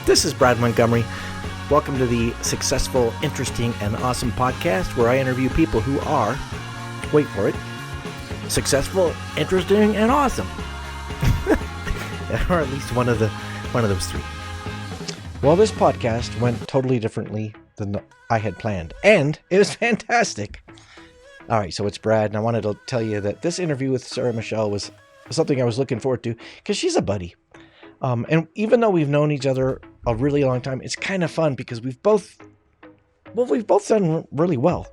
This is Brad Montgomery. Welcome to the Successful, Interesting, and Awesome podcast, where I interview people who are, wait for it, successful, interesting, and awesome. Or at least one of those three. Well, this podcast went totally differently than I had planned, and it was fantastic. All right, so it's Brad, and I wanted to tell you that this interview with Sarah Michel was something I was looking forward to because she's a buddy. And even though we've known each other a really long time, it's kind of fun because we've both done really well.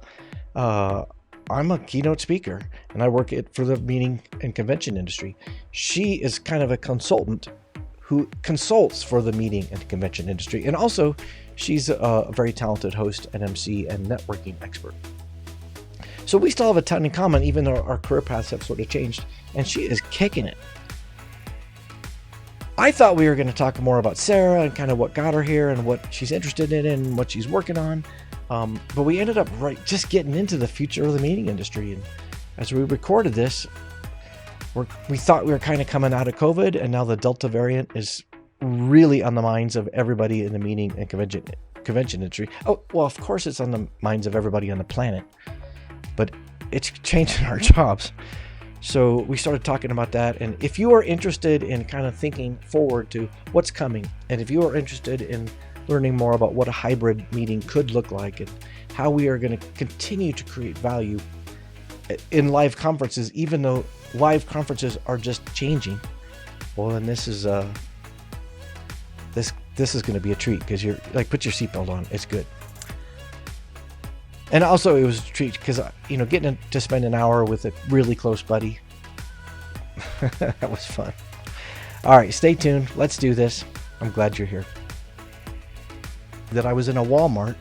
I'm a keynote speaker, and I work for the meeting and convention industry. She is kind of a consultant who consults for the meeting and convention industry. And also, she's a very talented host, an emcee, and networking expert. So we still have a ton in common, even though our career paths have sort of changed, and she is kicking it. I thought we were going to talk more about Sarah and kind of what got her here and what she's interested in and what she's working on. But we ended up just getting into the future of the meeting industry. And as we recorded this, we thought we were kind of coming out of COVID, and now the Delta variant is really on the minds of everybody in the meeting and convention industry. Oh, well, of course it's on the minds of everybody on the planet, but it's changing our jobs. So we started talking about that. And if you are interested in kind of thinking forward to what's coming, and if you are interested in learning more about what a hybrid meeting could look like and how we are going to continue to create value in live conferences, even though live conferences are just changing, well, then this is this is going to be a treat, because you're like, put your seatbelt on. It's good. And also, it was a treat because, getting to spend an hour with a really close buddy, that was fun. All right, stay tuned. Let's do this. I'm glad you're here. That I was in a Walmart,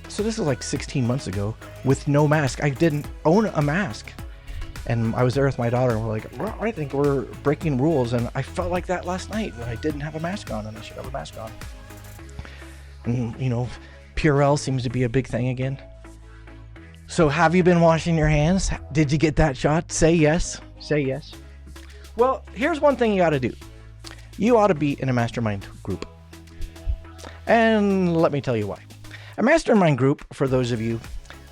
so this is like 16 months ago, with no mask. I didn't own a mask. And I was there with my daughter, and we're like, well, I think we're breaking rules. And I felt like that last night when I didn't have a mask on, and I should have a mask on. And, Purell seems to be a big thing again. So have you been washing your hands? Did you get that shot? Say yes. Say yes. Well, here's one thing you got to do. You ought to be in a mastermind group. And let me tell you why. A mastermind group, for those of you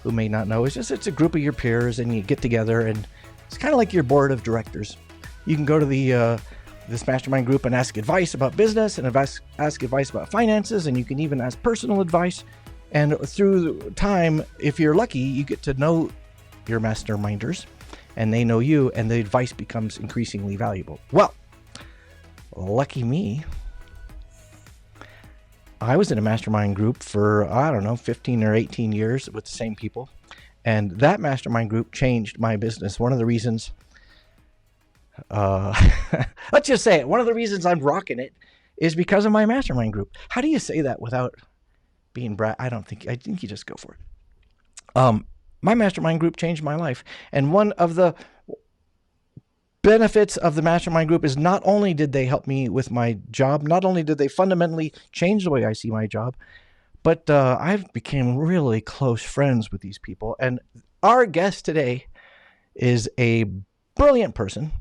who may not know, it's a group of your peers, and you get together, and it's kind of like your board of directors. You can go to this mastermind group and ask advice about business and ask advice about finances, and you can even ask personal advice. And through time, if you're lucky, you get to know your masterminders, and they know you, and the advice becomes increasingly valuable. Well, lucky me. I was in a mastermind group for, 15 or 18 years with the same people. And that mastermind group changed my business. One of the reasons, let's just say it, one of the reasons I'm rocking it is because of my mastermind group. How do you say that without being Brad? I think you just go for it. My mastermind group changed my life. And one of the benefits of the mastermind group is not only did they help me with my job, not only did they fundamentally change the way I see my job, but I've become really close friends with these people. And our guest today is a brilliant person.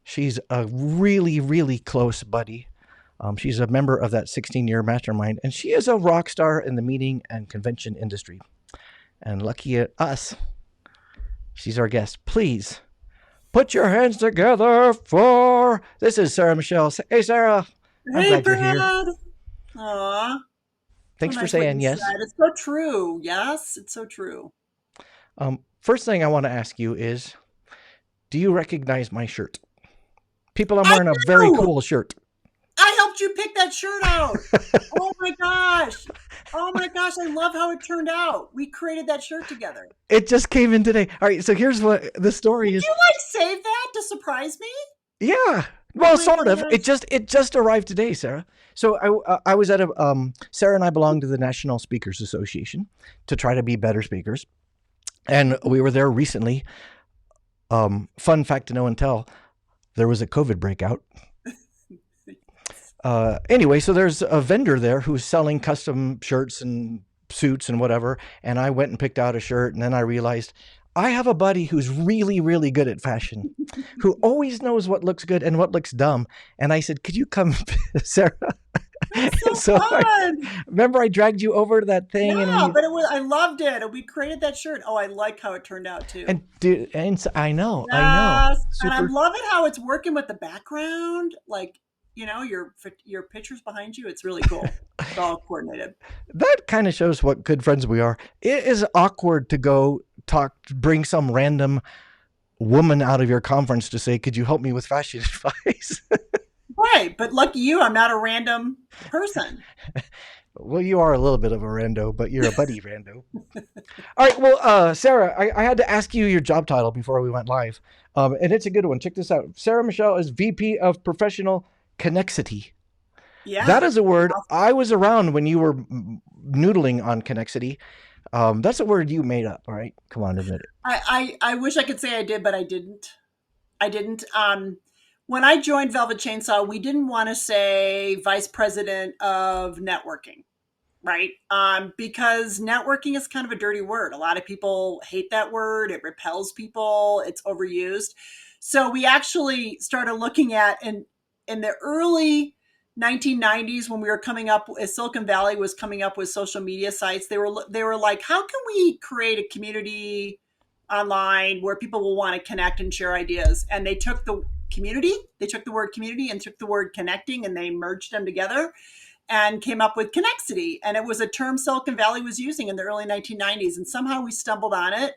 She's a really, really close buddy. She's a member of that 16-year mastermind, and she is a rock star in the meeting and convention industry. And lucky us, she's our guest. Please put your hands together for, this is Sarah Michel. Hey, Sarah. Hey, Brad. Aw. Thanks for saying yes. It's so true. Yes, it's so true. First thing I want to ask you is, do you recognize my shirt? People, I'm wearing a very cool shirt. I helped you pick that shirt out. Oh my gosh. I love how it turned out. We created that shirt together. It just came in today. All right, so here's what the story is. Did you save that to surprise me? Yeah. Well, sort of. It just arrived today, Sarah. So I was at Sarah and I belong to the National Speakers Association to try to be better speakers. And we were there recently. Fun fact to know and tell, there was a COVID breakout. Anyway, so there's a vendor there who's selling custom shirts and suits and whatever. And I went and picked out a shirt, and then I realized I have a buddy who's really, really good at fashion, who always knows what looks good and what looks dumb. And I said, could you come, Sarah, It's so So I fun. remember I dragged you over to that thing, and Yeah, we but it was, I loved it. And we created that shirt. Oh, I like how it turned out too. and dude, and I know, Yes, and I'm super. loving how it's working with the background. Like, your pictures behind you. It's really cool. It's all coordinated. That kind of shows what good friends we are. It is awkward to go talk, bring some random woman out of your conference to say, "Could you help me with fashion advice?" Right, but lucky you, I'm not a random person. Well, you are a little bit of a rando, but you're a buddy rando. All right. Well, Sarah, I had to ask you your job title before we went live, and it's a good one. Check this out. Sarah Michelle is VP of Professional Connexity. That Yeah. is a word I was around when you were noodling on Connexity. That's a word you made up, all right? Come on, admit it. I wish I could say I did, but I didn't. I didn't. When I joined Velvet Chainsaw, we didn't want to say vice president of networking, right? Because networking is kind of a dirty word. A lot of people hate that word. It repels people. It's overused. So we actually started looking at in the early 1990s when we were coming up as Silicon Valley was coming up with social media sites. They were like, how can we create a community online where people will want to connect and share ideas? And they took the word community and took the word connecting and they merged them together and came up with Connexity. And it was a term Silicon Valley was using in the early 1990s. And somehow we stumbled on it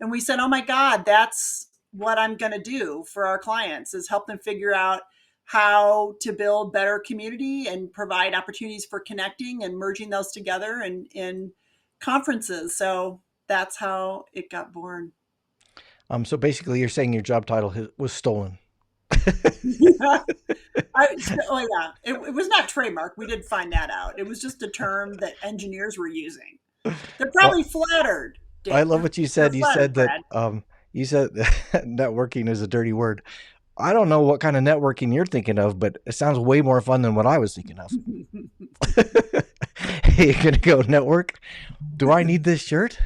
and we said, oh my God, that's what I'm going to do for our clients is help them figure out how to build better community and provide opportunities for connecting and merging those together in conferences. So that's how it got born. So basically, you're saying your job title was stolen. Yeah. Oh yeah, it was not trademark. We did find that out. It was just a term that engineers were using. They're Well, probably flattered, I Dave. love what you They're said. You flattered, said that Brad. you said networking is a dirty word. I don't know what kind of networking you're thinking of, but it sounds way more fun than what I was thinking of. Hey, you're gonna go network? Do I need this shirt?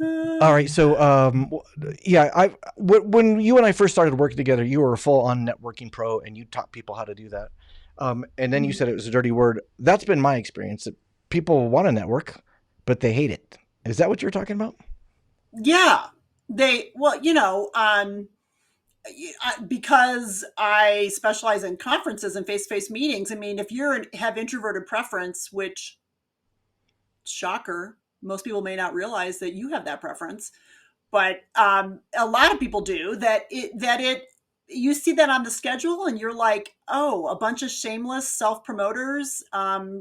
All right. So, yeah, when you and I first started working together, you were a full on networking pro, and you taught people how to do that. And then you said it was a dirty word. That's been my experience. That people want to network, but they hate it. Is that what you're talking about? Yeah, well, because I specialize in conferences and face-to-face meetings. I mean, if you have introverted preference, which shocker, most people may not realize that you have that preference, but a lot of people do. That you see that on the schedule, and you're like, oh, a bunch of shameless self promoters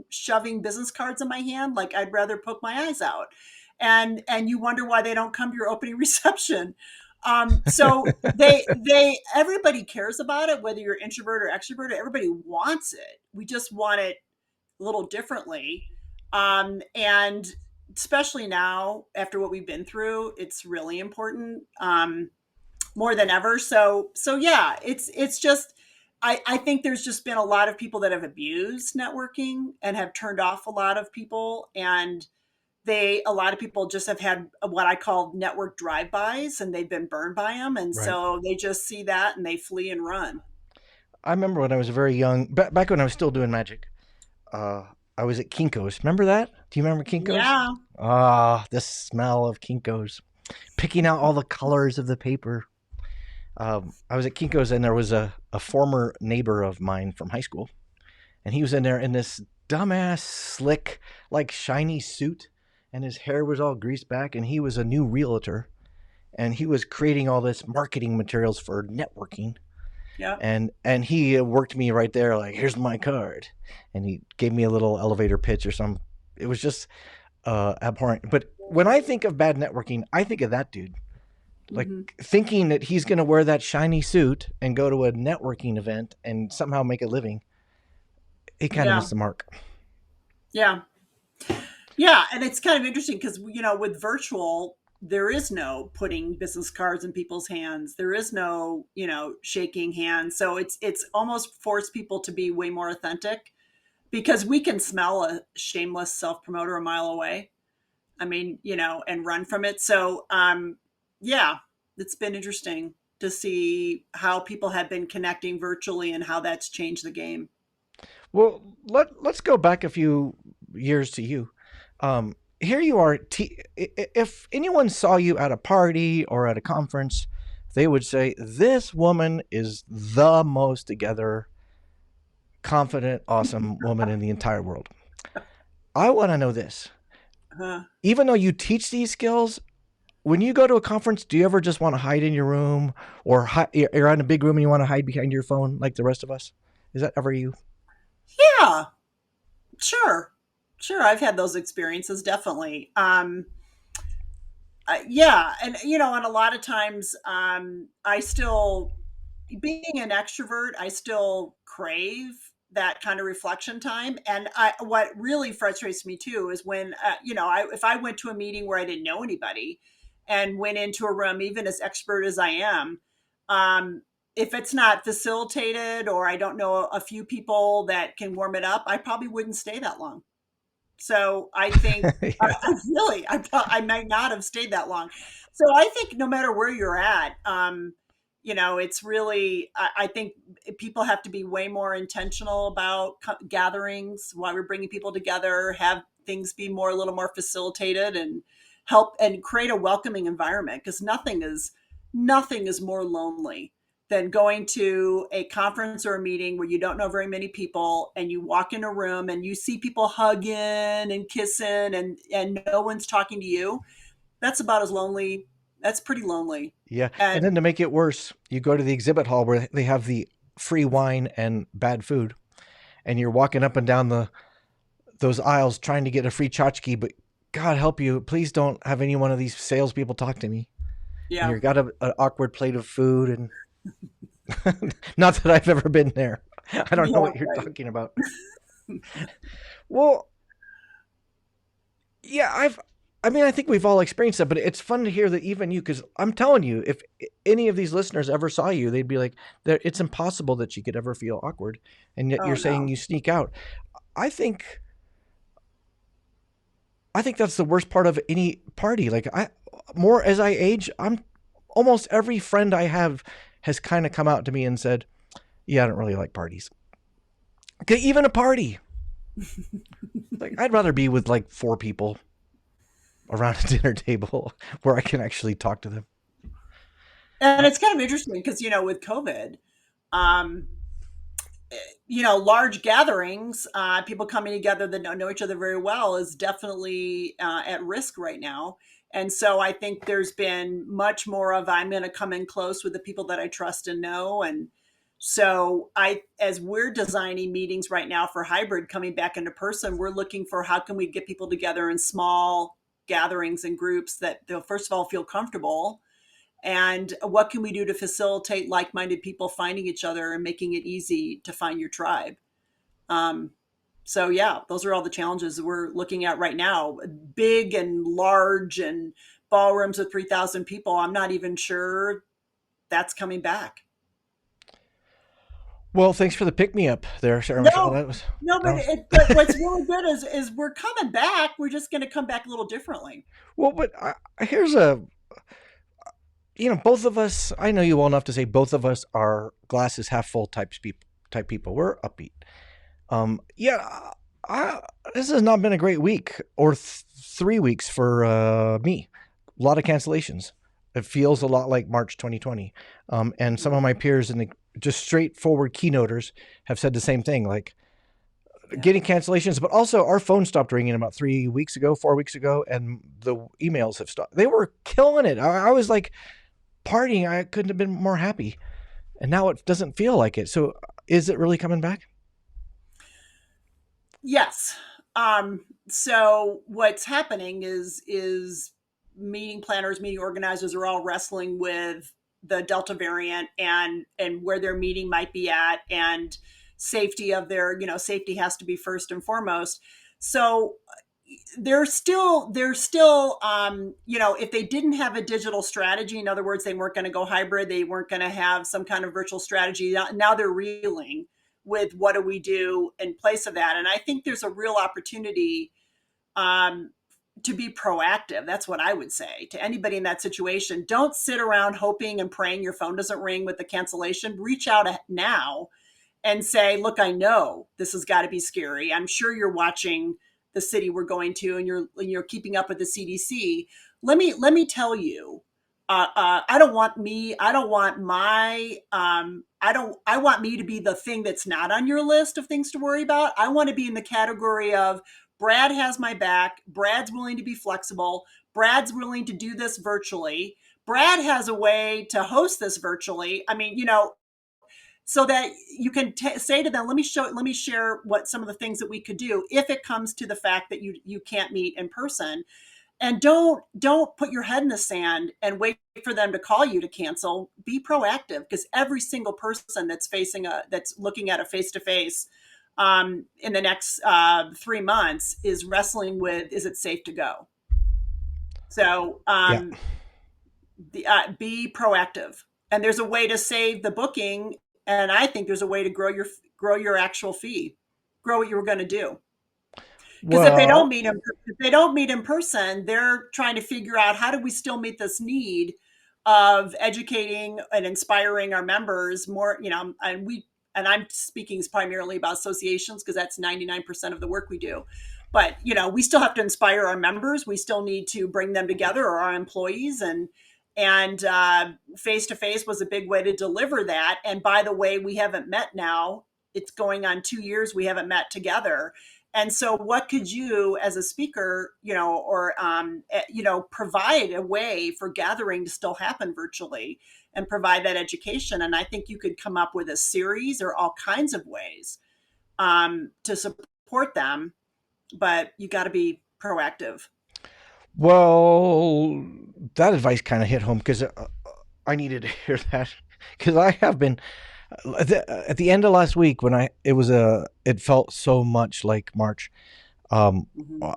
shoving business cards in my hand. Like I'd rather poke my eyes out, and you wonder why they don't come to your opening reception. So everybody cares about it, whether you're introvert or extrovert. Everybody wants it. We just want it a little differently. And especially now after what we've been through, it's really important more than ever. So yeah, it's just I think there's just been a lot of people that have abused networking and have turned off a lot of people, and a lot of people just have had what I call network drive-bys, and they've been burned by them, and Right. so they just see that and they flee and run. I remember when I was very young, back when I was still doing magic. Uh, I was at Kinko's. Remember that? Do you remember Kinko's? Yeah. Ah, the smell of Kinko's. Picking out all the colors of the paper. I was at Kinko's, and there was a former neighbor of mine from high school, and he was in there in this dumbass, slick, like shiny suit, and his hair was all greased back, and he was a new realtor, and he was creating all this marketing materials for networking, Yeah. and he worked me right there, like, here's my card, and he gave me a little elevator pitch or some. It was just abhorrent. But when I think of bad networking, I think of that dude. Like Hmm. thinking that he's going to wear that shiny suit and go to a networking event and somehow make a living, he kind of Yeah. missed the mark. Yeah. Yeah, and it's kind of interesting because with virtual, there is no putting business cards in people's hands. There is no shaking hands. So it's almost forced people to be way more authentic because we can smell a shameless self promoter a mile away. I mean, and run from it. So yeah, it's been interesting. to see how people have been connecting virtually and how that's changed the game. Well, let's go back a few years to you. Here you are. If anyone saw you at a party or at a conference, they would say, "This woman is the most together, confident, awesome woman in the entire world." I want to know this. Uh, Even though you teach these skills, when you go to a conference, do you ever just want to hide in your room, or you're in a big room and you want to hide behind your phone like the rest of us? Is that ever you? yeah, sure. Sure, I've had those experiences definitely. Yeah, and a lot of times, I still, being an extrovert, I still crave that kind of reflection time. And what really frustrates me too is when, if I went to a meeting where I didn't know anybody and went into a room, even as expert as I am, um, if it's not facilitated or I don't know a few people that can warm it up, I probably wouldn't stay that long. So I think Yeah. I might not have stayed that long. So I think no matter where you're at, it's really, I think people have to be way more intentional about gatherings, why we're bringing people together, have things be more, a little more facilitated and help and create a welcoming environment, because nothing is more lonely than going to a conference or a meeting where you don't know very many people and you walk in a room and you see people hugging and kissing and no one's talking to you. That's about as lonely. That's pretty lonely. Yeah. And And then to make it worse, you go to the exhibit hall where they have the free wine and bad food, and you're walking up and down those aisles trying to get a free tchotchke, but God help you, please don't have any one of these salespeople talk to me. And yeah, you've got an awkward plate of food, and not that I've ever been there. I don't know yeah, what you're right. talking about. Well, yeah, I mean, I think we've all experienced that, but it's fun to hear that even you, because I'm telling you, if any of these listeners ever saw you, they'd be like, it's impossible that you could ever feel awkward. And yet Oh you're saying no. you sneak out. I think, I think that's the worst part of any party. Like more as I age, I'm almost every friend I have has kind of come out to me and said, yeah, I don't really like parties. Okay, even a party. Like I'd rather be with like four people around a dinner table where I can actually talk to them. And it's kind of interesting because, with COVID, um, large gatherings, people coming together that don't know each other very well is definitely at risk right now. And so I think there's been much more of, I'm going to come in close with the people that I trust and know. And so as we're designing meetings right now for hybrid coming back into person, we're looking for how can we get people together in small gatherings and groups that they'll first of all feel comfortable, and what can we do to facilitate like-minded people finding each other and making it easy to find your tribe. um, so yeah, those are all the challenges we're looking at right now, big and large and ballrooms with 3,000 people. I'm not even sure that's coming back. Well, thanks for the pick me up there, Sarah Michelle. No, no, That but was but what's really good is we're coming back, we're just going to come back a little differently. well, but here's a both of us. I know you well enough to say both of us are glasses half full type people. We're upbeat. Yeah, I, this has not been a great week or 3 weeks for me. A lot of cancellations. It feels a lot like March 2020. And some of my peers and just straightforward keynoters have said the same thing, like Yeah. getting cancellations, but also our phone stopped ringing about 3 weeks ago, 4 weeks ago, and the emails have stopped. They were killing it. I was like partying. I couldn't have been more happy. And now it doesn't feel like it. So is it really coming back? Yes. So what's happening is meeting planners, meeting organizers are all wrestling with the Delta variant and where their meeting might be at, and safety of their, safety has to be first and foremost. So they're still if they didn't have a digital strategy, in other words, they weren't going to go hybrid, they weren't going to have some kind of virtual strategy, now they're reeling with what do we do in place of that. And I think there's a real opportunity, um, to be proactive. That's what I would say to anybody in that situation. Don't sit around hoping and praying your phone doesn't ring with the cancellation. Reach out now and say, look, I know this has got to be scary. I'm sure you're watching the city we're going to, and you're keeping up with the CDC. Let me tell you, I don't want me. I don't want my. I want me to be the thing that's not on your list of things to worry about. I want to be in the category of Brad has my back. Brad's willing to be flexible. Brad's willing to do this virtually. Brad has a way to host this virtually. I mean, so that you can say to them, let me share what some of the things that we could do if it comes to the fact that you can't meet in person. And don't put your head in the sand and wait for them to call you to cancel. Be proactive, because every single person that's looking at a face-to-face in the next 3 months is wrestling with, is it safe to go? So Yeah. be proactive, and there's a way to save the booking, and I think there's a way to grow your actual fee, grow what you were going to do. Because Well, if they don't meet in person, they're trying to figure out, how do we still meet this need of educating and inspiring our members more, and I'm speaking primarily about associations because that's 99% of the work we do. But, we still have to inspire our members. We still need to bring them together, or our employees, and face to face was a big way to deliver that. And by the way, we haven't met now. It's going on 2 years. We haven't met together. And so what could you as a speaker, or, provide a way for gathering to still happen virtually and provide that education? And I think you could come up with a series or all kinds of ways to support them, but you got to be proactive. well, that advice kind of hit home because I needed to hear that because I have been at the end of last week when it felt so much like March. Um, Hmm.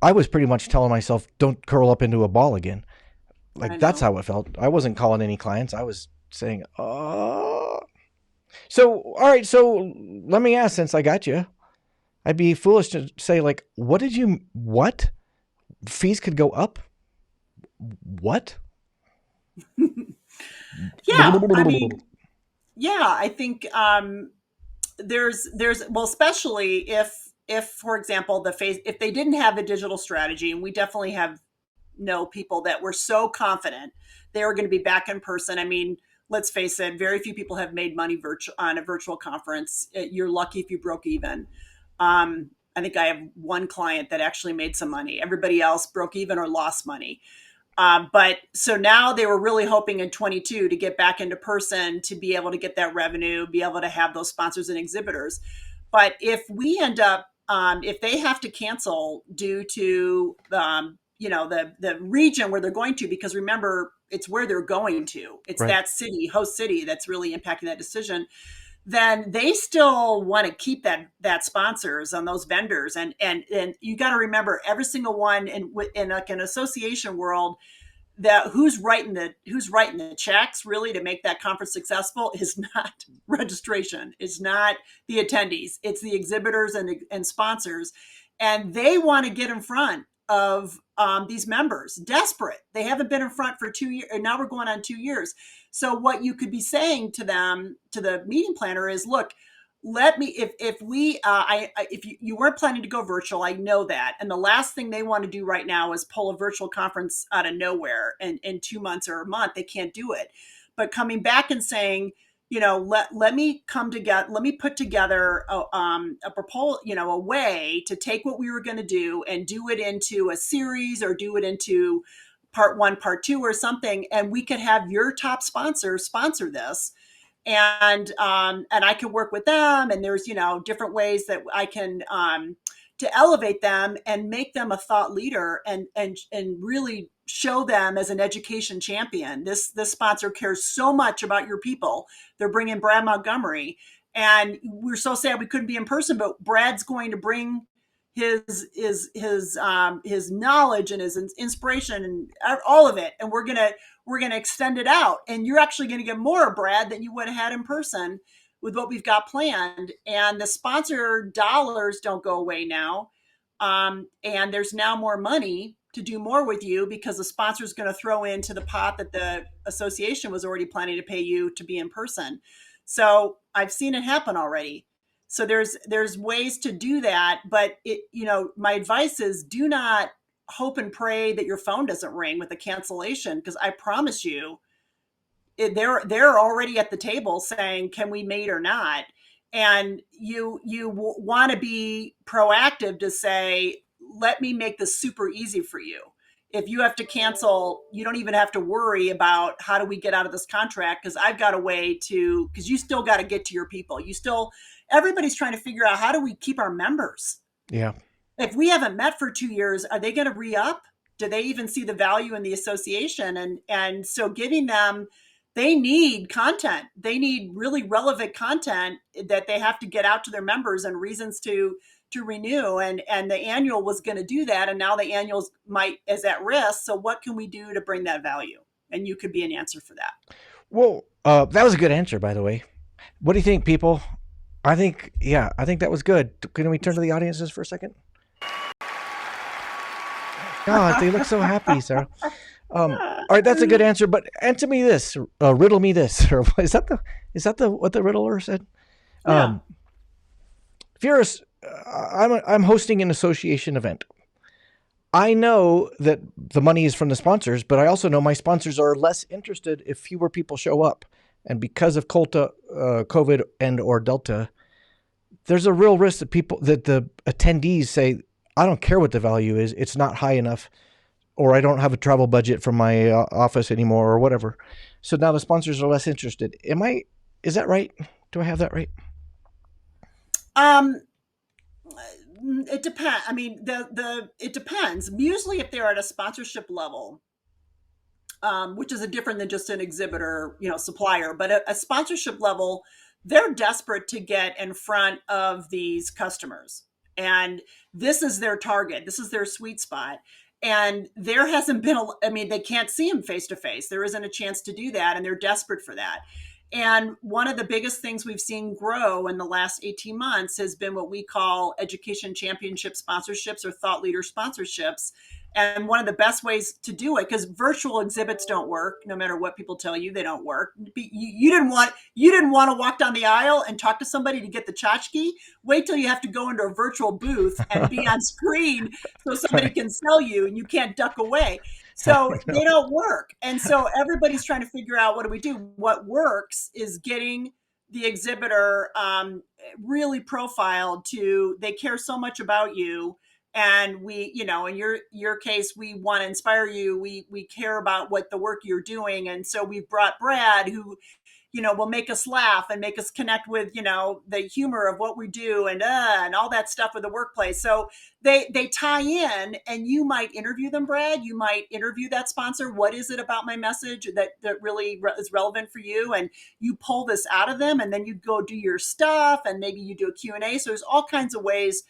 I was pretty much telling myself, don't curl up into a ball again. I Like that's know. how it felt. I wasn't calling any clients. I was saying, oh. So, all right. So let me ask, since I got you, I'd be foolish to say, like, what? Fees could go up? What? Yeah. I mean, yeah, I think there's well, especially if for example if they didn't have a digital strategy, and we definitely have know people that were so confident they were going to be back in person. I mean, let's face it, very few people have made money on a virtual conference. You're lucky if you broke even. I think I have one client that actually made some money. Everybody else broke even or lost money. But so now they were really hoping in 22 to get back into person, to be able to get that revenue, be able to have those sponsors and exhibitors. But if we end up, if they have to cancel due to, the region where they're going to, because remember, it's where they're going to, it's Right. that city, host city, that's really impacting that decision, then they still want to keep that sponsors on those vendors. And you got to remember, every single one in like an association world, that who's writing the checks really to make that conference successful is not registration, is not the attendees, it's the exhibitors and sponsors. And they want to get in front of these members, desperate. They haven't been in front for 2 years, and now we're going on 2 years. So what you could be saying to them, to the meeting planner, is, look, let me, if we if you weren't planning to go virtual, I know that, and the last thing they want to do right now is pull a virtual conference out of nowhere, and in 2 months or a month they can't do it. But coming back and saying, let me come together, let me put together a proposal, a way to take what we were going to do and do it into a series, or do it into part one, part two, or something, and we could have your top sponsor sponsor this. And I can work with them, and there's different ways that I can to elevate them and make them a thought leader, and really show them as an education champion. This sponsor cares so much about your people. They're bringing Brad Montgomery, and we're so sad we couldn't be in person, but Brad's going to bring his knowledge and his inspiration and all of it, and we're gonna extend it out, and you're actually going to get more, Brad, than you would have had in person with what we've got planned. And the sponsor dollars don't go away now. And there's now more money to do more with you because the sponsor is going to throw into the pot that the association was already planning to pay you to be in person. So I've seen it happen already. So there's ways to do that, but my advice is do not hope and pray that your phone doesn't ring with a cancellation, because I promise you they're already at the table saying, can we mate or not? And you want to be proactive to say, let me make this super easy for you. If you have to cancel, you don't even have to worry about how do we get out of this contract, because I've got a way to, because you still got to get to your people. Everybody's trying to figure out, how do we keep our members? Yeah. If we haven't met for 2 years, are they going to re-up? Do they even see the value in the association? And so giving them, they need content. They need really relevant content that they have to get out to their members, and reasons to renew. And the annual was going to do that. And now the annuals is at risk. So what can we do to bring that value? And you could be an answer for that. Well, that was a good answer, by the way. What do you think, people? I think that was good. Can we turn to the audiences for a second? God, they look so happy, Sarah. All right, that's a good answer. But answer me this, riddle me this, or is that what the riddler said? Yeah. If you're I'm hosting an association event. I know that the money is from the sponsors, but I also know my sponsors are less interested if fewer people show up. And because of COVID and or Delta, there's a real risk that the attendees say, I don't care what the value is, it's not high enough, or I don't have a travel budget from my office anymore, or whatever. So now the sponsors are less interested. Is that right? Do I have that right? It depends. I mean, it depends. Usually if they're at a sponsorship level, which is different than just an exhibitor, supplier, but a sponsorship level, they're desperate to get in front of these customers. And this is their target. This is their sweet spot. And there hasn't been, they can't see them face to face. There isn't a chance to do that. And they're desperate for that. And one of the biggest things we've seen grow in the last 18 months has been what we call education championship sponsorships, or thought leader sponsorships. And one of the best ways to do it, because virtual exhibits don't work, no matter what people tell you, they don't work. You didn't want to walk down the aisle and talk to somebody to get the tchotchke. Wait till you have to go into a virtual booth and be on screen so somebody can sell you and you can't duck away. So they don't work. And so everybody's trying to figure out, what do we do? What works is getting the exhibitor really profiled to, they care so much about you. And we, in your case, we want to inspire you. We care about what the work you're doing. And so we've brought Brad, who, will make us laugh and make us connect with, the humor of what we do and all that stuff with the workplace. So they tie in, and you might interview them, Brad. You might interview that sponsor. What is it about my message that really is relevant for you? And you pull this out of them, and then you go do your stuff, and maybe you do a Q&A. So there's all kinds of ways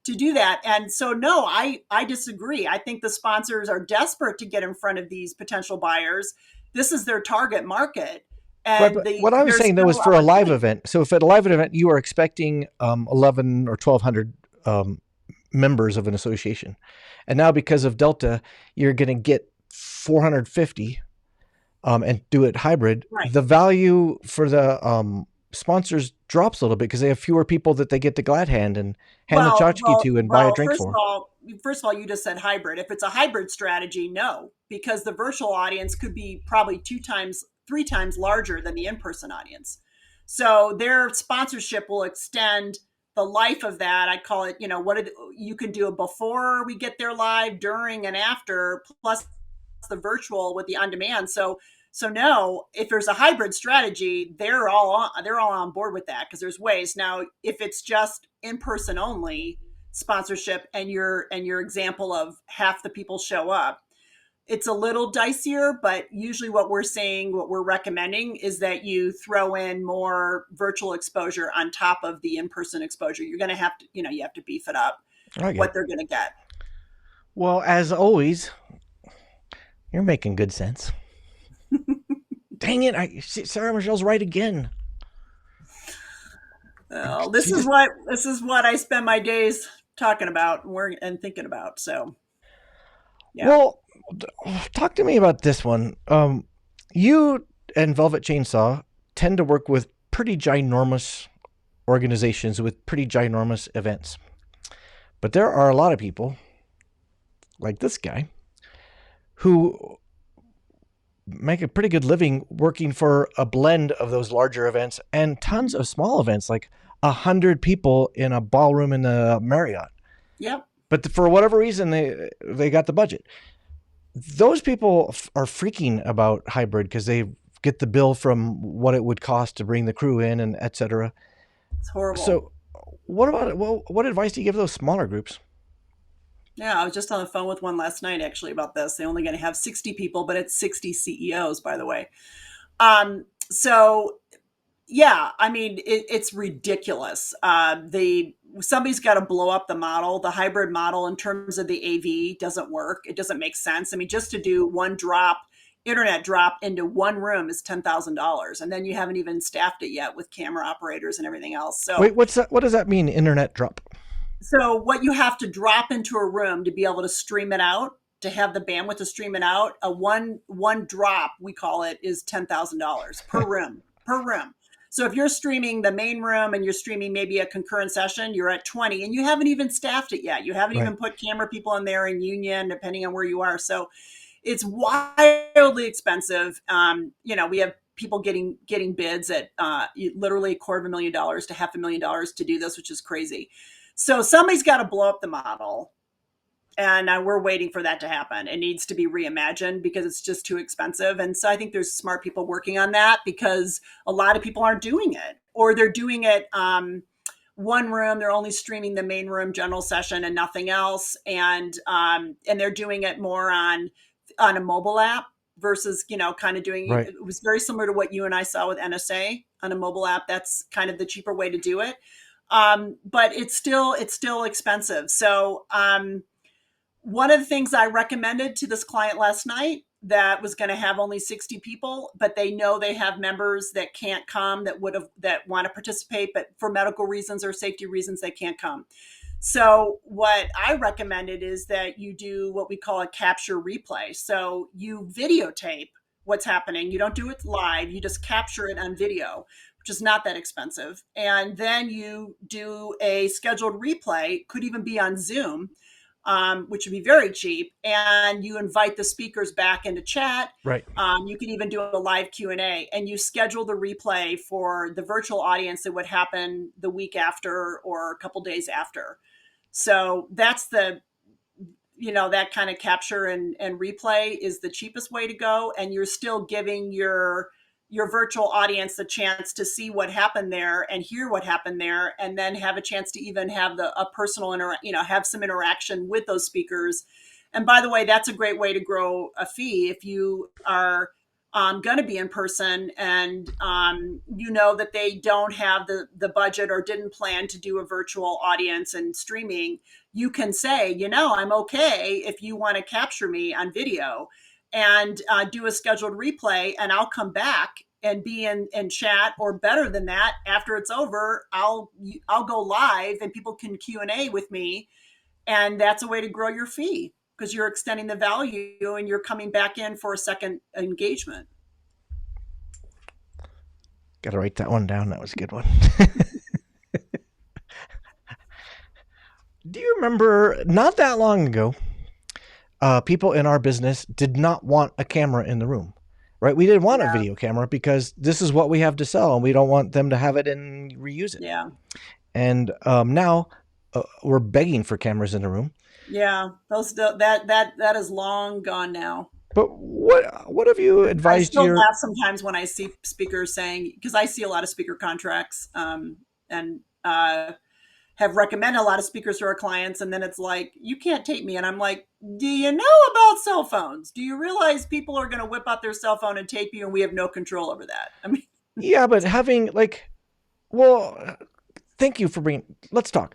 to do that. And so, no, I disagree. I think the sponsors are desperate to get in front of these potential buyers. This is their target market. And what I was saying, though, is for a live event. So if at a live event, you are expecting 11 or 1,200 members of an association. And now because of Delta, you're going to get 450 and do it hybrid. Right. The value for the sponsors drops a little bit because they have fewer people that they get to glad hand and hand the tchotchke to and buy a drink for. First of all, you just said hybrid. If it's a hybrid strategy, no, because the virtual audience could be probably 3 times larger than the in-person audience. So their sponsorship will extend the life of that. I call it, you can do it before we get there live, during, and after, plus the virtual with the on-demand. So no, if there's a hybrid strategy, they're all on board with that, because there's ways. Now, if it's just in-person only sponsorship and your example of half the people show up, it's a little dicier. But usually what we're recommending is that you throw in more virtual exposure on top of the in-person exposure. You're going to have to, you have to beef it up what they're going to get. Well, as always, you're making good sense. Dang it! Sarah Michel's right again. Well, this is what I spend my days talking about and thinking about. So yeah. Well, talk to me about this one. You and Velvet Chainsaw tend to work with pretty ginormous organizations with pretty ginormous events. But there are a lot of people, like this guy, who make a pretty good living working for a blend of those larger events and tons of small events, like 100 people in a ballroom in the Marriott. Yep. But for whatever reason, they got the budget. Those people are freaking about hybrid because they get the bill from what it would cost to bring the crew in and et cetera. It's horrible. So what about, well, what advice do you give those smaller groups? Yeah, I was just on the phone with one last night actually about this. They're only going to have 60 people, but it's 60 CEOs, by the way. So yeah, I mean, it's ridiculous. Somebody's got to blow up the model. The hybrid model in terms of the AV doesn't work. It doesn't make sense. I mean, just to do one internet drop into one room is $10,000, and then you haven't even staffed it yet with camera operators and everything else. So Wait, what's that? What does that mean? Internet drop? so what you have to drop into a room to be able to stream it out, to have the bandwidth to stream it out, a one drop, we call it, is $10,000 per room, per room. So if you're streaming the main room and you're streaming maybe a concurrent session, you're at 20 and you haven't even staffed it yet. You haven't Right. even put camera people in there in union, depending on where you are. So it's wildly expensive. We have people getting bids at literally $250,000 to $500,000 to do this, which is crazy. So somebody's got to blow up the model, and we're waiting for that to happen. It needs to be reimagined because it's just too expensive. And so I think there's smart people working on that, because a lot of people aren't doing it, or they're doing it one room, they're only streaming the main room general session and nothing else, and they're doing it more on a mobile app versus kind of doing Right. it was very similar to what you and I saw with NSA on a mobile app. That's kind of the cheaper way to do it. But it's still expensive. So one of the things I recommended to this client last night that was going to have only 60 people, but they know they have members that can't come, that want to participate, but for medical reasons or safety reasons, they can't come. So what I recommended is that you do what we call a capture replay. So you videotape what's happening. You don't do it live. You just capture it on video, which is not that expensive. And then you do a scheduled replay, could even be on Zoom, which would be very cheap. And you invite the speakers back into chat. Right. You can even do a live Q&A, and you schedule the replay for the virtual audience that would happen the week after or a couple days after. So that's that kind of capture and replay is the cheapest way to go. And you're still giving your virtual audience the chance to see what happened there and hear what happened there, and then have a chance to even have a personal have some interaction with those speakers. And by the way, that's a great way to grow a fee if you are going to be in person, and that they don't have the budget or didn't plan to do a virtual audience and streaming. You can say, I'm okay if you want to capture me on video and do a scheduled replay, and I'll come back and be in chat, or better than that, after it's over, I'll go live and people can Q&A with me. And that's a way to grow your fee, because you're extending the value and you're coming back in for a second engagement. Got to write that one down. That was a good one. Do you remember not that long ago, people in our business did not want a camera in the room, right? We didn't want a video camera because this is what we have to sell, and we don't want them to have it and reuse it. Yeah. And now we're begging for cameras in the room. Yeah, that is long gone now. But what have you advised? I still laugh sometimes when I see speakers saying, because I see a lot of speaker contracts, and have recommended a lot of speakers to our clients, and then it's like, you can't tape me, and I'm like, do you know about cell phones? Do you realize people are going to whip out their cell phone and tape you, and we have no control over that? I mean, yeah, but having thank you for bringing. Let's talk.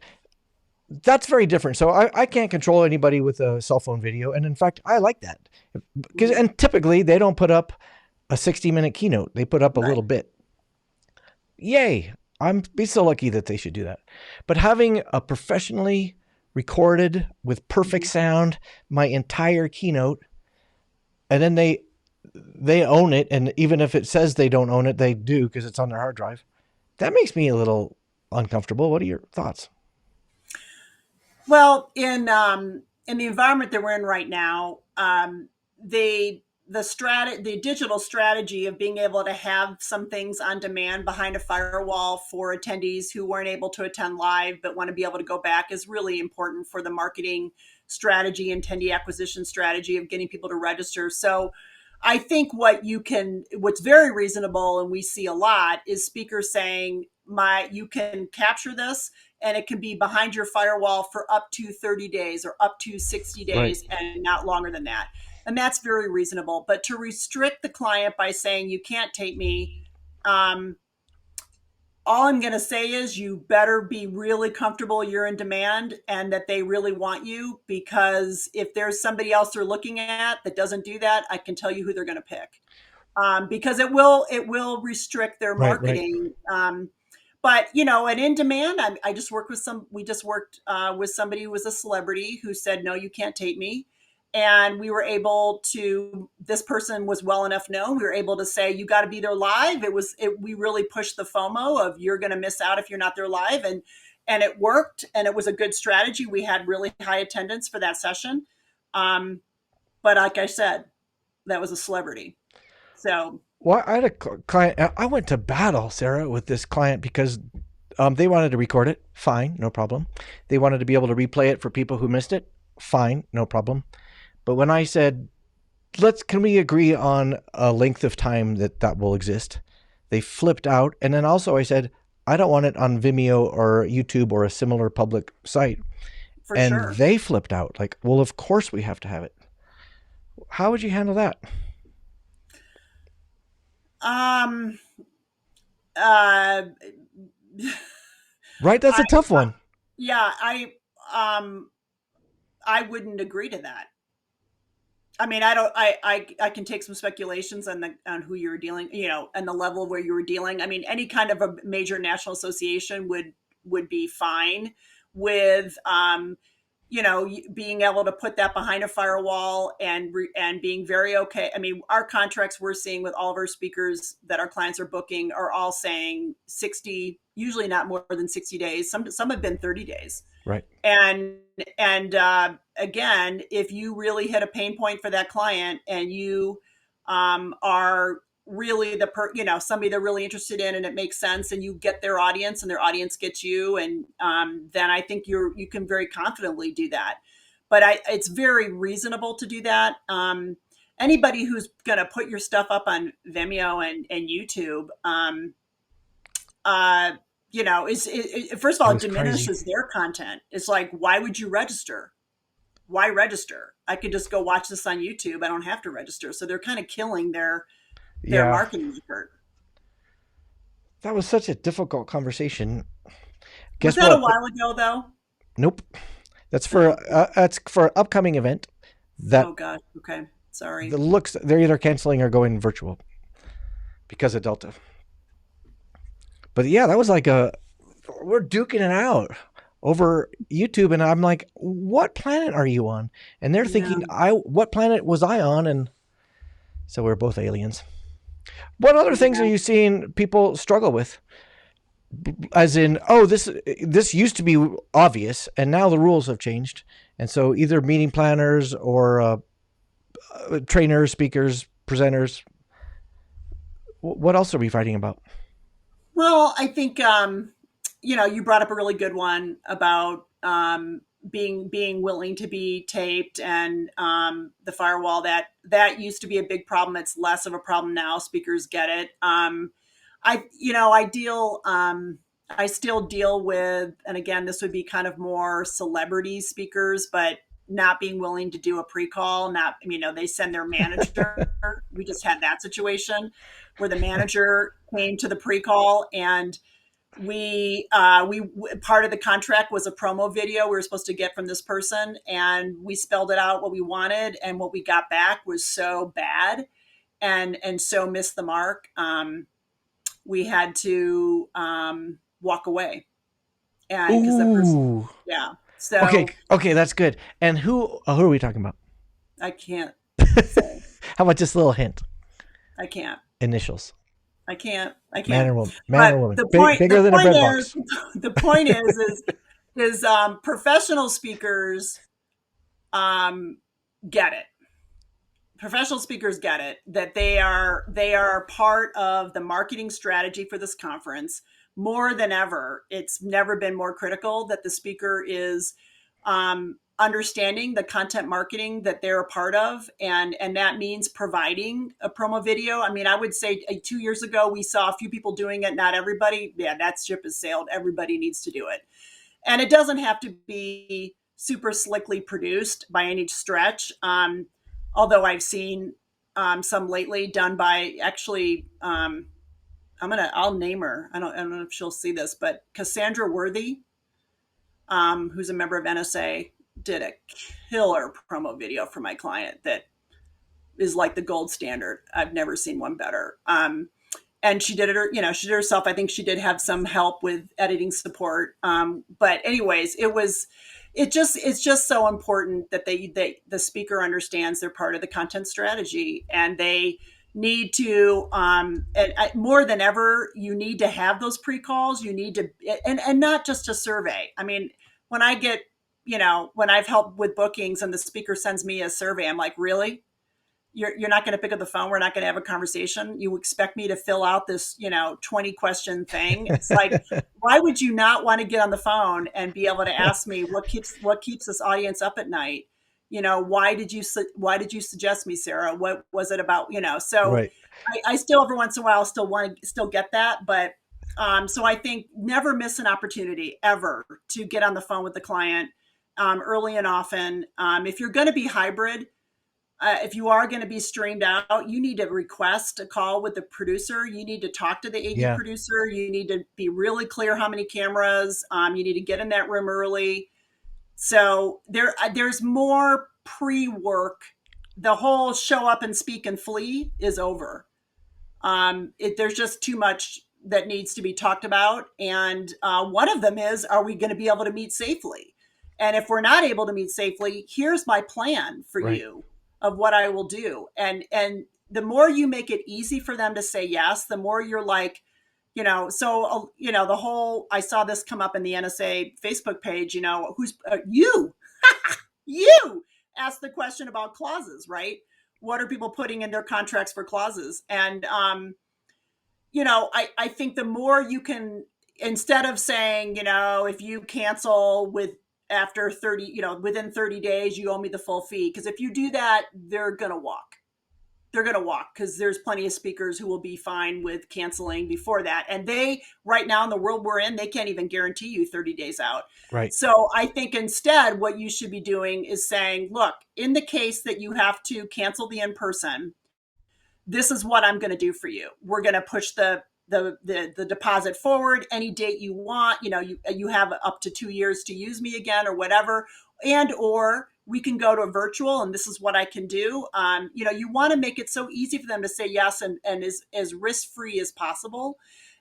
That's very different. So I can't control anybody with a cell phone video. And in fact, I like that, and typically they don't put up a 60-minute keynote. They put up a little bit. Yay. I'm be so lucky that they should do that. But having a professionally recorded with perfect Mhm. sound, my entire keynote, and then they own it, and even if it says they don't own it, they do because it's on their hard drive. That makes me a little uncomfortable. What are your thoughts? Well, in the environment that we're in right now, the digital strategy of being able to have some things on demand behind a firewall for attendees who weren't able to attend live but want to be able to go back is really important for the marketing strategy and attendee acquisition strategy of getting people to register. So I think what's very reasonable and we see a lot is speakers saying, you can capture this and it can be behind your firewall for up to 30 days or up to 60 Right. days and not longer than that. And that's very reasonable. But to restrict the client by saying you can't tape me, um, all I'm going to say is you better be really comfortable you're in demand and that they really want you, because if there's somebody else they're looking at that doesn't do that, I can tell you who they're going to pick, because it will restrict their Right. Right. marketing. But and in demand, I just worked with we just worked with somebody who was a celebrity who said, no, you can't tape me. And we were able to, this person was well enough known. We were able to say, you got to be there live. We really pushed the FOMO of you're going to miss out if you're not there live. And it worked. And it was a good strategy. We had really high attendance for that session. But like I said, that was a celebrity. So, Well, I had a client. I went to battle, Sarah, with this client because they wanted to record it. Fine, no problem. They wanted to be able to replay it for people who missed it. Fine, no problem. But when I said, can we agree on a length of time that will exist? They flipped out. And then also I said, I don't want it on Vimeo or YouTube or a similar public site. for And sure. they flipped out like, well, of course we have to have it. How would you handle that? Um, uh, Right? That's I, a tough one. yeah, um, I wouldn't agree to that. I mean, I don't. I can take some speculations on who you were dealing, and the level where you were dealing. I mean, any kind of a major national association would be fine with being able to put that behind a firewall and being very okay. I mean, our contracts we're seeing with all of our speakers that our clients are booking are all saying 60, usually not more than 60 days. Some have been 30 days. Right. And again, if you really hit a pain point for that client and you are really somebody they're really interested in and it makes sense and you get their audience and their audience gets you, and then I think you can very confidently do that. But it's very reasonable to do that. Anybody who's going to put your stuff up on Vimeo and YouTube, uh, first of It all, it was crazy. diminishes their content. It's like, why would you register? Why register? I could just go watch this on YouTube. I don't have to register. So they're kind of killing their Yeah. marketing effort. That was such a difficult conversation. Was Guess that a what? while ago though? Nope. That's Oh, for an upcoming event that oh gosh. Okay. the Sorry. looks they're either canceling or going virtual because of Delta. But yeah, that was like we're duking it out over YouTube, and I'm like, what planet are you on? And they're Yeah. thinking, what planet was I on? And so we're both aliens. What other things are Yeah. you seeing people struggle with? As in, oh, this used to be obvious, and now the rules have changed, and so either meeting planners or trainers, speakers, presenters. What else are we fighting about? Well, I think you brought up a really good one about being willing to be taped and the firewall. That used to be a big problem. It's less of a problem now. Speakers get it. I still deal with, and again, this would be kind of more celebrity speakers, but not being willing to do a pre-call. Not, they send their manager. We just had that situation where the manager came to the pre-call, and we part of the contract was a promo video we were supposed to get from this person, and we spelled it out what we wanted, and what we got back was so bad and so missed the mark. We had to walk away, and because the person, Ooh, yeah. So Okay, that's good. And who are we talking about? I can't say. How about just a little hint? I can't. Initials. I can't. I Man can't. or woman. Man or But woman. Bigger the than a point bread is, box. the point is professional speakers um, get it. Professional speakers get it that they are part of the marketing strategy for this conference more than ever. It's never been more critical that the speaker is understanding the content marketing that they're a part of, and that means providing a promo video. I mean, I would say 2 years ago we saw a few people doing it, not everybody. Yeah, that ship has sailed. Everybody needs to do it, and it doesn't have to be super slickly produced by any stretch. Although I've seen some lately done by actually, I'll name her. I don't know if she'll see this, but Cassandra Worthy, who's a member of NSA, did a killer promo video for my client that is like the gold standard. I've never seen one better. And she did it, she did it herself. I think she did have some help with editing support. But anyways, it's just so important that the speaker understands they're part of the content strategy, and they need to, more than ever, you need to have those pre-calls. You need to, and not just a survey. I mean, when I get, when I've helped with bookings and the speaker sends me a survey, I'm like, really? You're not going to pick up the phone. We're not going to have a conversation. You expect me to fill out this, 20 question thing. It's like, why would you not want to get on the phone and be able to ask me what keeps this audience up at night? Why did you suggest me, Sarah? What was it about? So Right. I still every once in a while still get that. But so I think never miss an opportunity ever to get on the phone with the client early and often. If you're going to be hybrid, if you are going to be streamed out, you need to request a call with the producer. You need to talk to the AV Yeah. producer. You need to be really clear how many cameras. You need to get in that room early. So there's more pre-work. The whole show up and speak and flee is over. There's just too much that needs to be talked about. And one of them is, are we going to be able to meet safely? And if we're not able to meet safely, here's my plan for Right. you of what I will do. And the more you make it easy for them to say yes, the more you're like, the whole, I saw this come up in the NSA Facebook page, who's you asked the question about clauses, right? What are people putting in their contracts for clauses? And, I think the more you can, instead of saying, if you cancel after 30, within 30 days, you owe me the full fee. Because if you do that, they're going to walk. They're going to walk because there's plenty of speakers who will be fine with canceling before that. And right now in the world we're in, they can't even guarantee you 30 days out. Right. So I think instead what you should be doing is saying, look, in the case that you have to cancel the in-person, this is what I'm going to do for you. We're going to push the deposit forward any date you want. You have up to 2 years to use me again or whatever, or we can go to a virtual, and this is what I can do. You want to make it so easy for them to say yes and as risk-free as possible.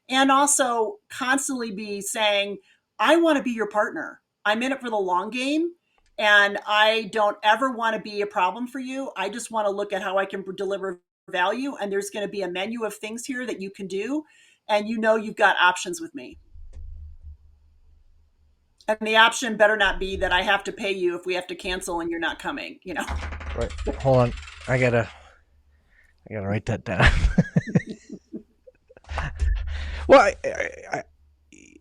And also constantly be saying, I want to be your partner. I'm in it for the long game. And I don't ever want to be a problem for you. I just want to look at how I can deliver value. And there's going to be a menu of things here that you can do. And you've got options with me. And the option better not be that I have to pay you if we have to cancel and you're not coming, Right. Hold on. I gotta write that down. Well,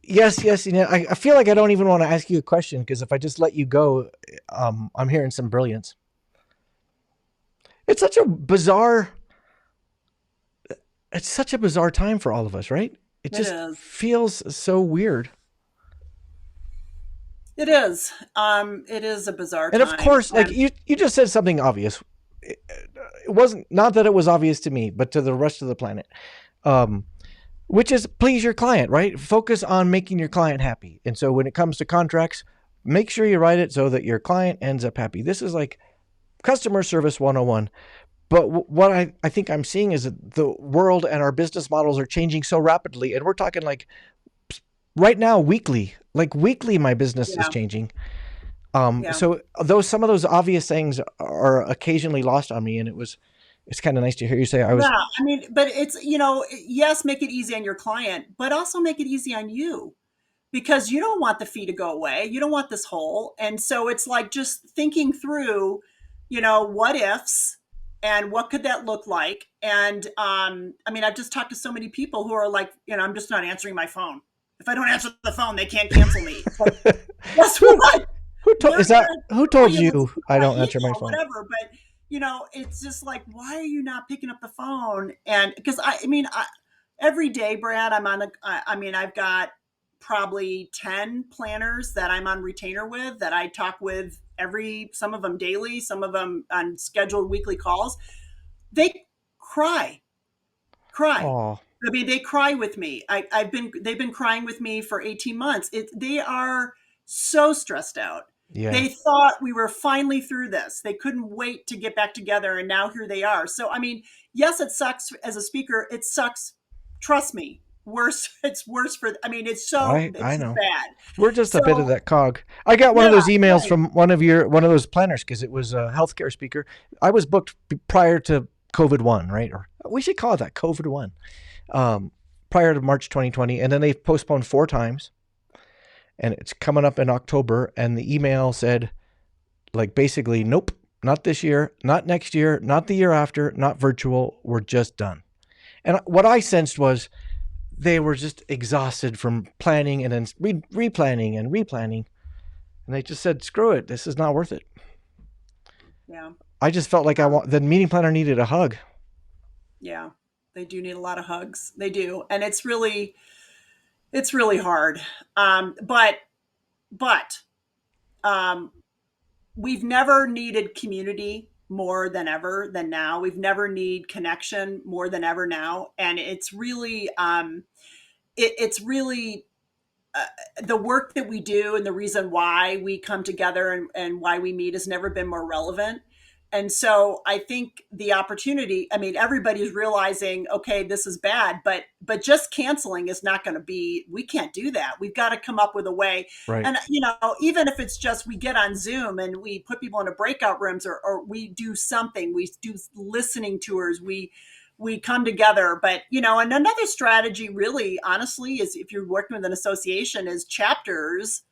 yes. I feel like I don't even want to ask you a question because if I just let you go, I'm hearing some brilliance. It's such a bizarre time for all of us, right? It just feels so weird. It is. It is a bizarre time. And of course, like you just said something obvious. It wasn't, not that it was obvious to me, but to the rest of the planet. Which is please your client, right? Focus on making your client happy. And so when it comes to contracts, make sure you write it so that your client ends up happy. This is like customer service 101. But what I think I'm seeing is that the world and our business models are changing so rapidly. And we're talking like right now, weekly, my business is changing. Yeah. So those some of those obvious things are occasionally lost on me, and it's kind of nice to hear you say I was. Yeah. I mean, but it's, yes, make it easy on your client, but also make it easy on you, because you don't want the fee to go away. You don't want this hole. And so it's like just thinking through, what ifs and what could that look like. And I mean, I've just talked to so many people who are like, I'm just not answering my phone. If I don't answer the phone, they can't cancel me. It's like, guess who what? who told They're is that gonna who tell told you, let's you do I my don't answer my email, phone? whatever. But it's just like, why are you not picking up the phone? And because I mean, every day, Brad, I mean, I've got probably 10 planners that I'm on retainer with, that I talk with some of them daily, some of them on scheduled weekly calls. They cry, cry. Oh, I mean, they cry with me. They've been crying with me for 18 months. They are so stressed out. yeah. They thought we were finally through this. They couldn't wait to get back together, and now here they are. So, I mean, yes, it sucks as a speaker. It sucks. Trust me. Worse. It's worse I mean, I it's just know. bad. We're just a bit of So, that cog. I got one yeah, of those emails right. from one of those planners because it was a healthcare speaker. I was booked prior to COVID one, right? Or we should call it that COVID one. Um, Prior to March 2020, and then they postponed 4 times, and it's coming up in October. And the email said, like, basically, nope, not this year, not next year, not the year after, not virtual. We're just done. And what I sensed was they were just exhausted from planning and then replanning and replanning. And they just said, screw it. This is not worth it. Yeah. I just felt like the meeting planner needed a hug. Yeah. They do need a lot of hugs. They do. And it's really hard. But um, we've never needed community more than ever than now. We've never need connection more than ever now. And it's really the work that we do, and the reason why we come together, and why we meet, has never been more relevant. And so I think the opportunity, I mean, everybody's realizing, okay, this is bad, but just canceling is not going to be, we can't do that. We've got to come up with a way. Right. And, even if it's just we get on Zoom and we put people into breakout rooms, or we do something, we do listening tours, we come together. But, and another strategy, really, honestly, is if you're working with an association, is chapters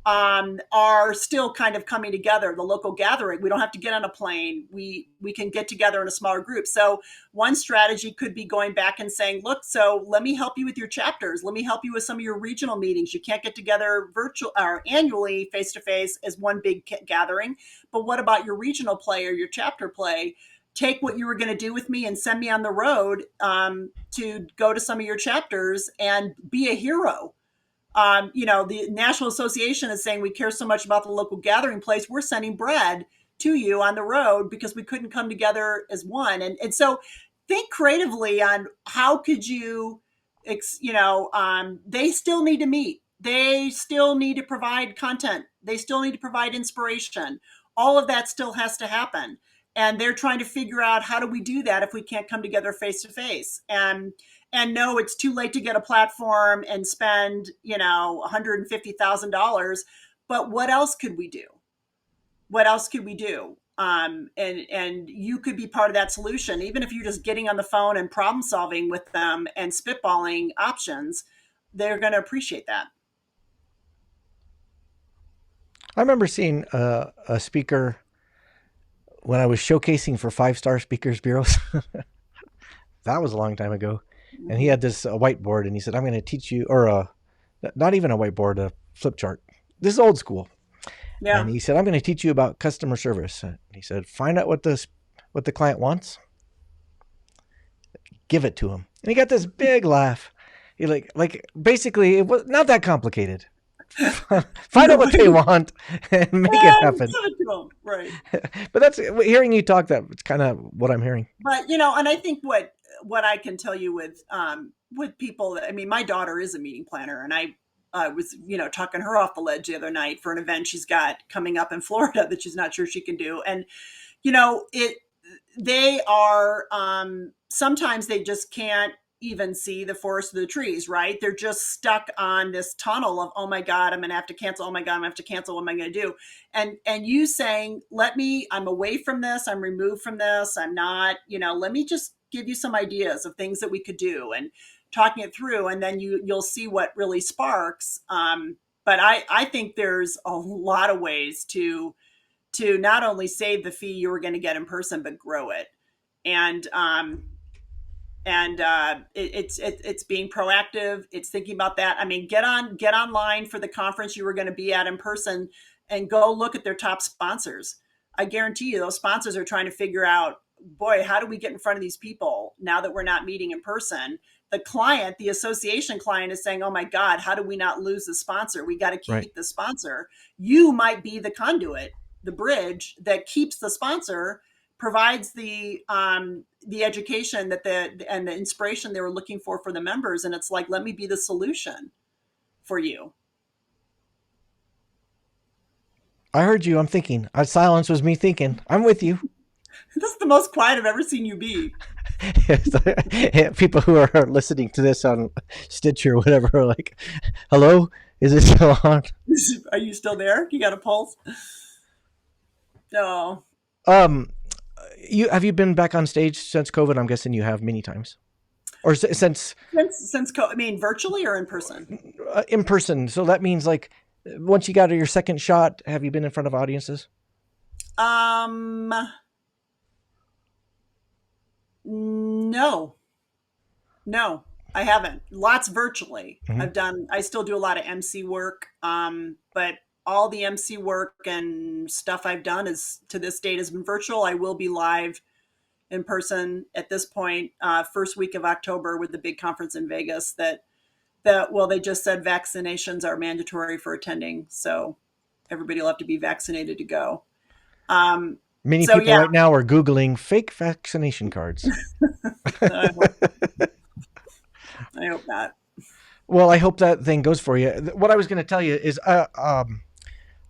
are still kind of coming together. The local gathering, we don't have to get on a plane. We can get together in a smaller group. So one strategy could be going back and saying, look, so let me help you with your chapters. Let me help you with some of your regional meetings. You can't get together virtual or annually face to face as one big gathering. But what about your regional play or your chapter play? Take what you were going to do with me and send me on the road to go to some of your chapters and be a hero. The National Association is saying we care so much about the local gathering place. We're sending bread to you on the road because we couldn't come together as one. And so think creatively on how could you, they still need to meet. They still need to provide content. They still need to provide inspiration. All of that still has to happen. And they're trying to figure out, how do we do that if we can't come together face to face? And no, it's too late to get a platform and spend, $150,000. But what else could we do? What else could we do? And you could be part of that solution, even if you're just getting on the phone and problem solving with them and spitballing options. They're going to appreciate that. I remember seeing a speaker when I was showcasing for 5-star speakers bureaus. That was a long time ago. And he Mm-hmm. had this whiteboard, and he said, I'm going to teach you, or not even a whiteboard, a flip chart. This is old school. And Yeah. he said, I'm going to teach you about customer service. And he said, find out what the client wants, give it to him. And he got this big laugh. He like basically, it was not that complicated. Find out what they want and make it And happen. give it to them. Right. But that's hearing you talk. It's kind of what I'm hearing. But and I think what I can tell you with people, I mean, my daughter is a meeting planner, and I was talking her off the ledge the other night for an event she's got coming up in Florida that she's not sure she can do. And it they are sometimes they just can't even see the forest of the trees, right? They're just stuck on this tunnel of, oh my God, I'm gonna have to cancel. Oh my God, I'm gonna have to cancel. What am I gonna do? And you saying, I'm away from this, I'm removed from this, I'm not, let me just give you some ideas of things that we could do and talking it through, and then you'll see what really sparks. But I think there's a lot of ways to not only save the fee you were going to get in person, but grow it. And it's being proactive. It's thinking about that. I mean, get online for the conference you were going to be at in person, and go look at their top sponsors. I guarantee you those sponsors are trying to figure out, boy, how do we get in front of these people now that we're not meeting in person? The association client is saying, oh my God, how do we not lose the sponsor? We got to keep Right. the sponsor. You might be the conduit, the bridge that keeps the sponsor, provides the education and the inspiration they were looking for the members. And it's like, let me be the solution for you. I heard you. I'm thinking. Silence was me thinking. I'm with you. This is the most quiet I've ever seen you be. People who are listening to this on Stitcher or whatever are like, hello? Is it still on? Are you still there? You got a pulse? No. Um, have you been back on stage since COVID? I'm guessing you have many times, or since I mean, virtually or in person? In person. So that means like once you got your second shot, have you been in front of audiences? No, I haven't. Lots virtually. Mm-hmm. I still do a lot of MC work. But all the MC work and stuff I've done is to this date has been virtual. I will be live in person at this point, first week of October with the big conference in Vegas well, they just said vaccinations are mandatory for attending. So everybody will have to be vaccinated to go. Many So people yeah, right now are Googling fake vaccination cards. I hope not. Well, I hope that thing goes for you. What I was going to tell you is I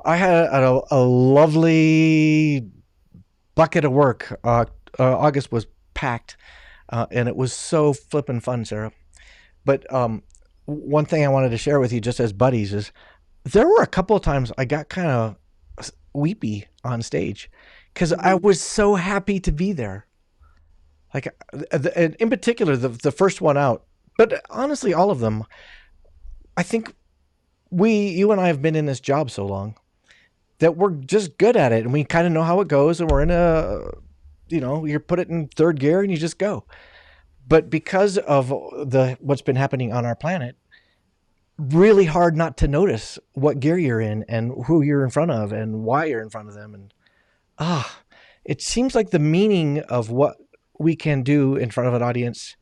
had a lovely bucket of work. August was packed, and it was so flippin' fun, Sarah. But one thing I wanted to share with you, just as buddies, is there were a couple of times I got kind of weepy on stage because I was so happy to be there. Like, in particular, the first one out, but honestly, all of them. I think you and I have been in this job so long that we're just good at it, and we kind of know how it goes, and we're in you put it in third gear and you just go. But because of what's been happening on our planet, really hard not to notice what gear you're in and who you're in front of and why you're in front of them. And it seems like the meaning of what we can do in front of an audience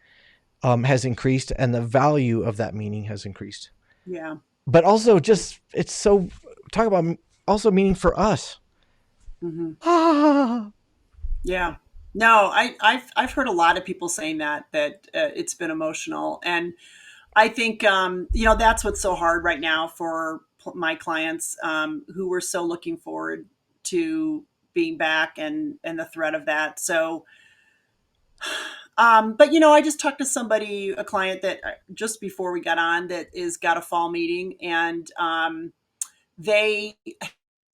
has increased, and the value of that meaning has increased. Yeah. But also just, it's so, talk about also meaning for us. Yeah. No, I've heard a lot of people saying that it's been emotional. And I think, that's what's so hard right now for my clients, who were so looking forward to being back and the threat of that. So, but I just talked to a client that just before we got on, that got a fall meeting, and they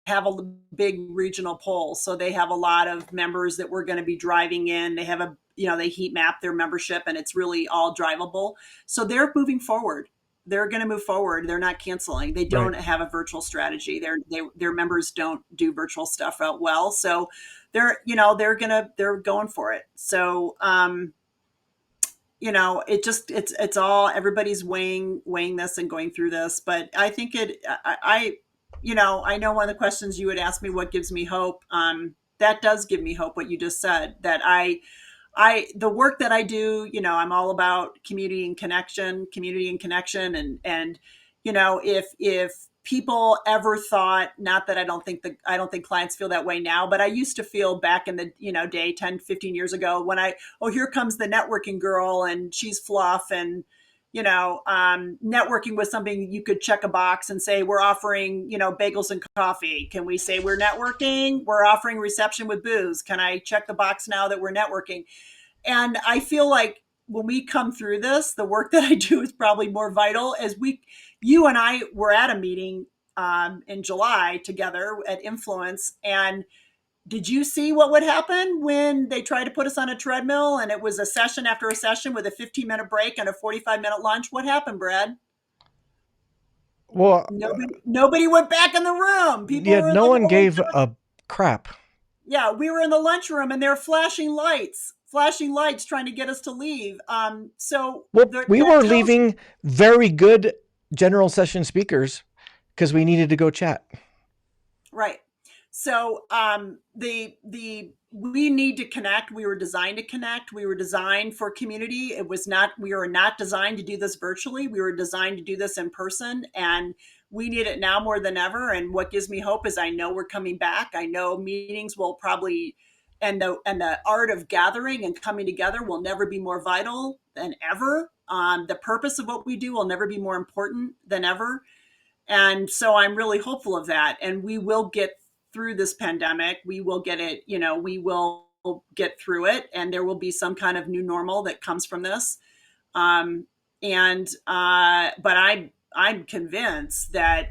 have a big regional poll. So they have a lot of members that we're going to be driving in. They have they heat map their membership, and it's really all drivable. So they're moving forward. They're going to move forward. They're not canceling. They don't have a virtual strategy. Their members don't do virtual stuff out well. So they're going for it. So, it's all, everybody's weighing this and going through this, but I think I know one of the questions you would ask me, what gives me hope? That does give me hope, what you just said, that the work that I do, I'm all about community and connection. And, if people ever thought, not that I don't think clients feel that way now, but I used to feel back in the, day 10, 15 years ago when here comes the networking girl and she's fluff, and, networking was something you could check a box and say, we're offering, bagels and coffee. Can we say we're networking? We're offering reception with booze. Can I check the box now that we're networking? And I feel like when we come through this, the work that I do is probably more vital. You and I were at a meeting in July together at Influence, and did you see what would happen when they tried to put us on a treadmill and it was a session after a session with a 15-minute break and a 45-minute lunch? What happened, Brad? Well, Nobody went back in the room. People yeah, were no like, one oh, gave a crap. yeah, we were in the lunchroom and they're flashing lights trying to get us to leave. So we were leaving very good general session speakers because we needed to go chat. Right. So we need to connect. We were designed to connect. We were designed for community. We were not designed to do this virtually. We were designed to do this in person, and we need it now more than ever. And what gives me hope is I know we're coming back. I know meetings will probably, and the art of gathering and coming together will never be more vital than ever. The purpose of what we do will never be more important than ever. And so I'm really hopeful of that. And we will get through this pandemic. We will get it, we will get through it. And there will be some kind of new normal that comes from this. But I'm convinced that,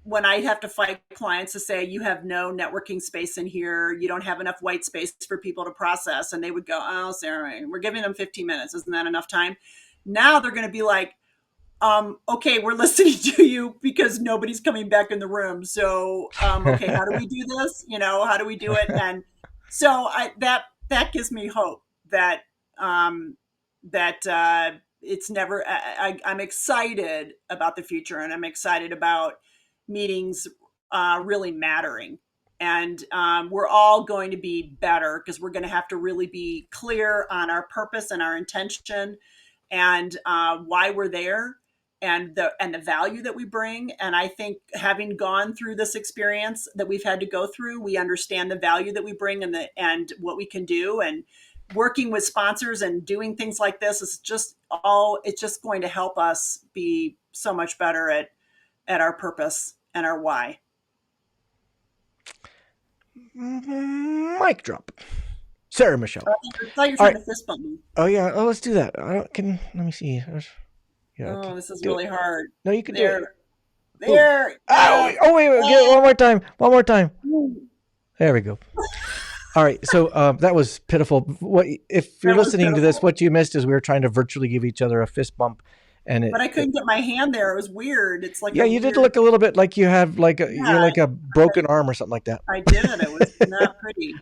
when I have to fight clients to say, you have no networking space in here, you don't have enough white space for people to process. And they would go, oh, Sarah, we're giving them 15 minutes. Isn't that enough time? Now they're going to be like, okay, we're listening to you because nobody's coming back in the room. So, okay, how do we do this? How do we do it? And so that gives me hope that, it's never, I'm excited about the future, and I'm excited about meetings, really mattering. And, we're all going to be better because we're going to have to really be clear on our purpose and our intention and, why we're there. And the value that we bring. And I think having gone through this experience that we've had to go through, we understand the value that we bring and what we can do. And working with sponsors and doing things like this is it's just going to help us be so much better at our purpose and our why. Mic drop. Sarah Michel. I thought you were trying to fist bump me. Oh yeah. Oh, let's do that. Let me see. Yeah, oh, this is really hard. No, you can do it. There. Oh, wait. One more time. There we go. All right. So that was pitiful. If you're listening to this, what you missed is we were trying to virtually give each other a fist bump, but I couldn't get my hand there. It was weird. It's like you did look a little bit like you have you're like a broken arm or something like that. I did. It was not pretty.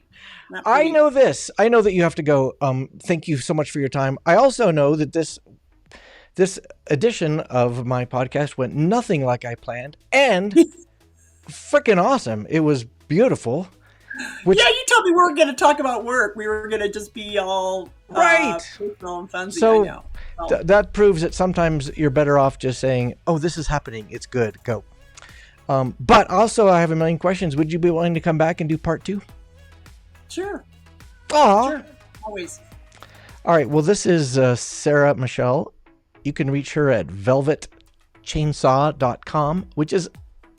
I know this. I know that you have to go. Thank you so much for your time. I also know that this edition of my podcast went nothing like I planned, and freaking awesome. It was beautiful. Yeah, you told me we weren't going to talk about work. We were going to just be all right. Personal and fancy. So, I know. That proves that sometimes you're better off just saying, "Oh, this is happening. It's good. Go." But also, I have a million questions. Would you be willing to come back and do part 2? Sure. Aw. Sure. Always. All right. Well, this is Sarah Michel. You can reach her at VelvetChainSaw.com, which is,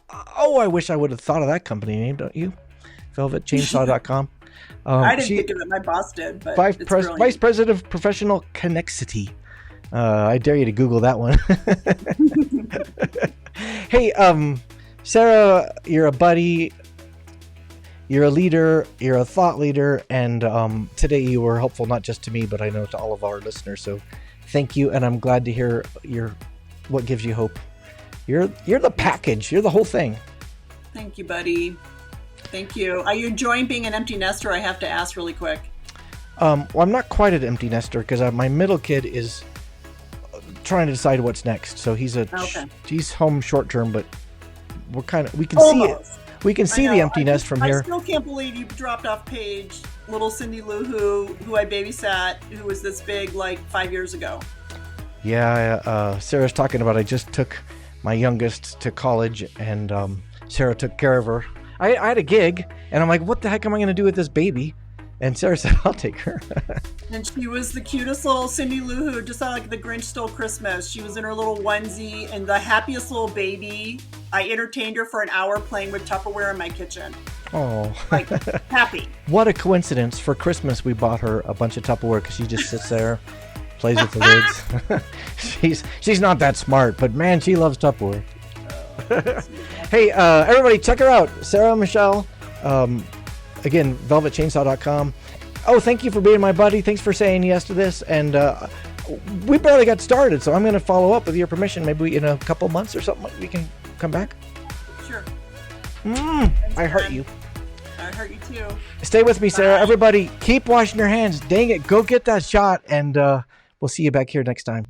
I wish I would have thought of that company name, don't you? VelvetChainSaw.com. I didn't think of it. My boss did. But Vice President of Professional Connexity. I dare you to Google that one. Hey, Sarah, you're a buddy. You're a leader. You're a thought leader. And today you were helpful not just to me, but I know to all of our listeners. So thank you, and I'm glad to hear what gives you hope. You're the package. You're the whole thing. Thank you, buddy. Thank you. Are you enjoying being an empty nester? I have to ask really quick. Well, I'm not quite an empty nester because my middle kid is trying to decide what's next. So he's home short term, but we can see it. We can see the empty nest from here. I still can't believe you dropped off Paige, little Cindy Lou who I babysat, who was this big like 5 years ago. Yeah, Sarah's talking about I just took my youngest to college, and Sarah took care of her. I had a gig, and I'm like, what the heck am I going to do with this baby? And Sarah said, I'll take her. And she was the cutest little Cindy Lou Who, just like the Grinch Stole Christmas. She was in her little onesie and the happiest little baby. I entertained her for an hour playing with Tupperware in my kitchen. Oh, Like, happy. what a coincidence. For Christmas, we bought her a bunch of Tupperware because she just sits there, plays with the lids. She's not that smart, but man, she loves Tupperware. Hey, everybody, check her out. Sarah Michel. Again, VelvetChainSaw.com. Oh, thank you for being my buddy. Thanks for saying yes to this. And we barely got started, so I'm going to follow up with your permission. Maybe in a couple months or something, we can come back. Sure. I hurt you. I hurt you too. Stay with me, Sarah. Everybody, keep washing your hands. Dang it, go get that shot, and we'll see you back here next time.